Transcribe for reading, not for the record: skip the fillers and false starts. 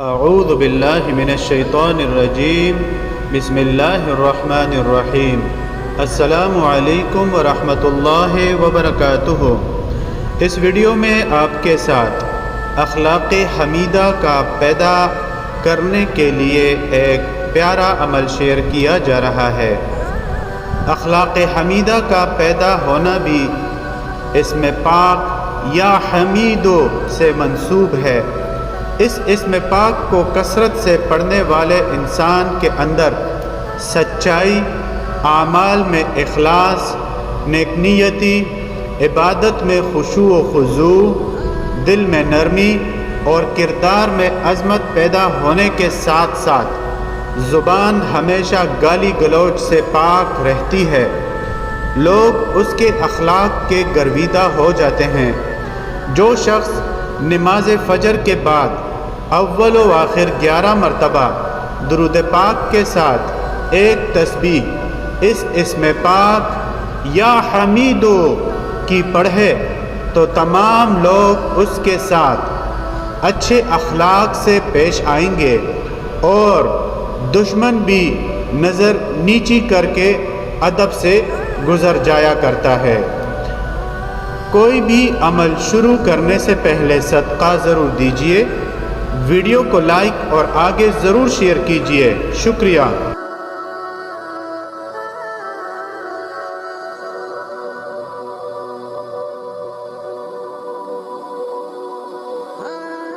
اعوذ باللہ من الشیطان الرجیم بسم اللہ الرحمن الرحیم السلام علیکم ورحمۃ اللہ وبرکاتہ۔ اس ویڈیو میں آپ کے ساتھ اخلاق حمیدہ کا پیدا کرنے کے لیے ایک پیارا عمل شیئر کیا جا رہا ہے۔ اخلاق حمیدہ کا پیدا ہونا بھی اسم پاک یا حمیدو سے منسوب ہے۔ اس اسم پاک کو کثرت سے پڑھنے والے انسان کے اندر سچائی، اعمال میں اخلاص، نیک نیتی، عبادت میں خشوع و خضوع، دل میں نرمی اور کردار میں عظمت پیدا ہونے کے ساتھ ساتھ زبان ہمیشہ گالی گلوچ سے پاک رہتی ہے۔ لوگ اس کے اخلاق کے گرویدہ ہو جاتے ہیں۔ جو شخص نماز فجر کے بعد اول و آخر 11 مرتبہ درود پاک کے ساتھ ایک تسبیح اس اسم پاک یا حمیدو کی پڑھے تو تمام لوگ اس کے ساتھ اچھے اخلاق سے پیش آئیں گے اور دشمن بھی نظر نیچی کر کے ادب سے گزر جایا کرتا ہے۔ کوئی بھی عمل شروع کرنے سے پہلے صدقہ ضرور دیجیے۔ ویڈیو کو لائک اور آگے ضرور شیئر کیجیے۔ شکریہ۔